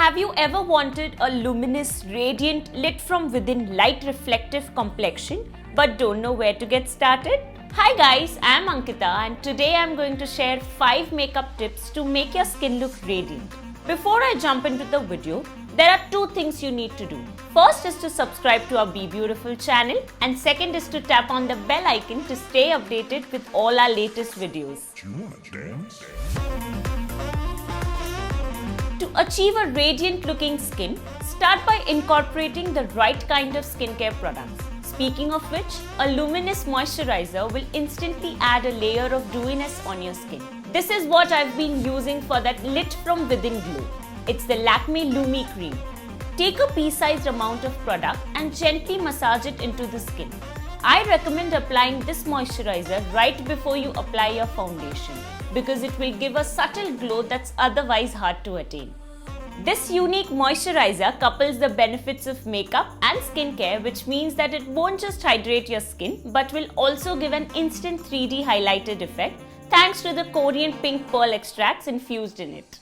Have you ever wanted a luminous, radiant, lit from within light reflective complexion but don't know where to get started? Hi guys, I am Ankita and today I am going to share 5 makeup tips to make your skin look radiant. Before I jump into the video, there are 2 things you need to do. First is to subscribe to our Be Beautiful channel and second is to tap on the bell icon to stay updated with all our latest videos. Do you want to dance? To achieve a radiant looking skin, start by incorporating the right kind of skincare products. Speaking of which, a luminous moisturizer will instantly add a layer of dewiness on your skin. This is what I've been using for that lit from within glow. It's the Lakmé Lumi cream. Take a pea-sized amount of product and gently massage it into the skin. I recommend applying this moisturizer right before you apply your foundation because it will give a subtle glow that's otherwise hard to attain. This unique moisturizer couples the benefits of makeup and skincare, which means that it won't just hydrate your skin but will also give an instant 3D highlighted effect thanks to the Korean pink pearl extracts infused in it.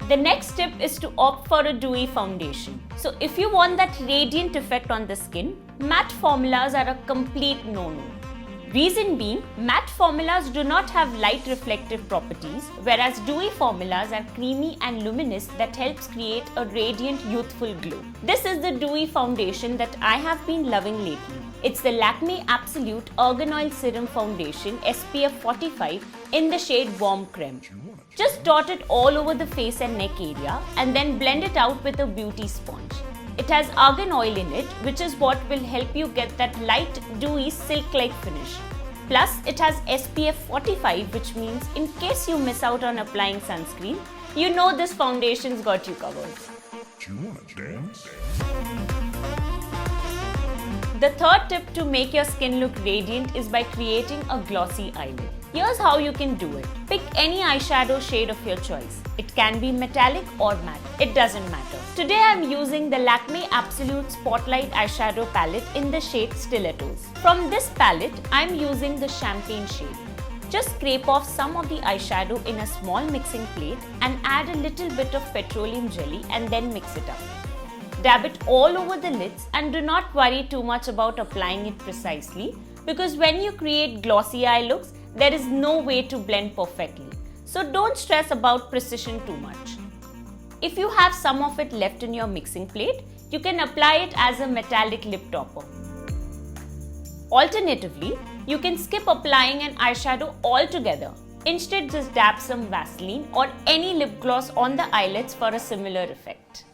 The next tip is to opt for a dewy foundation. So if you want that radiant effect on the skin, matte formulas are a complete no-no. Reason being, matte formulas do not have light reflective properties, whereas dewy formulas are creamy and luminous that helps create a radiant youthful glow. This is the dewy foundation that I have been loving lately. It's the Lakmé Absolute Argan Oil Serum Foundation SPF 45 in the shade Warm Creme. Just dot it all over the face and neck area and then blend it out with a beauty sponge. It has argan oil in it, which is what will help you get that light, dewy, silk-like finish. Plus, it has SPF 45, which means in case you miss out on applying sunscreen, you know this foundation's got you covered. Do you want to dance? The third tip to make your skin look radiant is by creating a glossy eyelid. Here's how you can do it. Pick any eyeshadow shade of your choice. It can be metallic or matte. It doesn't matter. Today I'm using the Lakmé Absolute Spotlight eyeshadow palette in the shade Stilettos. From this palette, I'm using the champagne shade. Just scrape off some of the eyeshadow in a small mixing plate and add a little bit of petroleum jelly and then mix it up. Dab it all over the lids and do not worry too much about applying it precisely because when you create glossy eye looks, there is no way to blend perfectly. So don't stress about precision too much. If you have some of it left in your mixing plate, you can apply it as a metallic lip topper. Alternatively, you can skip applying an eyeshadow altogether. Instead, just dab some Vaseline or any lip gloss on the eyelids for a similar effect.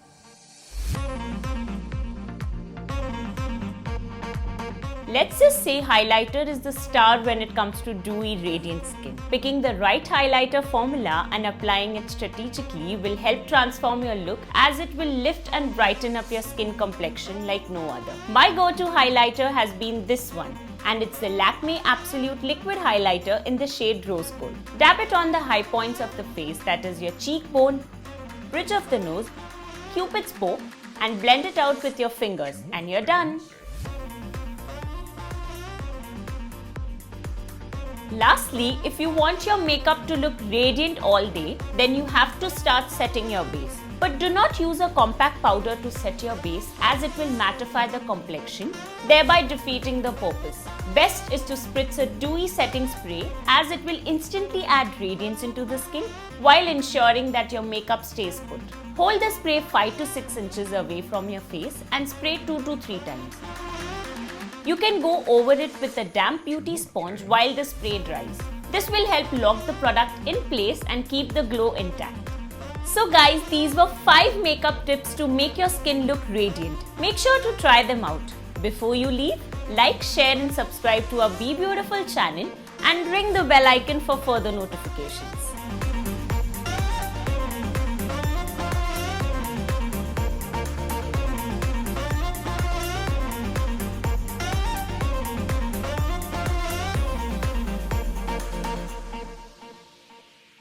Let's just say highlighter is the star when it comes to dewy, radiant skin. Picking the right highlighter formula and applying it strategically will help transform your look as it will lift and brighten up your skin complexion like no other. My go-to highlighter has been this one, and it's the Lakmé Absolute Liquid Highlighter in the shade Rose Gold. Dab it on the high points of the face, that is your cheekbone, bridge of the nose, Cupid's bow, and blend it out with your fingers, and you're done. Lastly, if you want your makeup to look radiant all day, then you have to start setting your base. But do not use a compact powder to set your base as it will mattify the complexion, thereby defeating the purpose. Best is to spritz a dewy setting spray as it will instantly add radiance into the skin while ensuring that your makeup stays put. Hold the spray 5 to 6 inches away from your face and spray 2 to 3 times. You can go over it with a damp beauty sponge while the spray dries. This will help lock the product in place and keep the glow intact. So guys, these were 5 makeup tips to make your skin look radiant. Make sure to try them out. Before you leave, like, share and subscribe to our Be Beautiful channel and ring the bell icon for further notifications.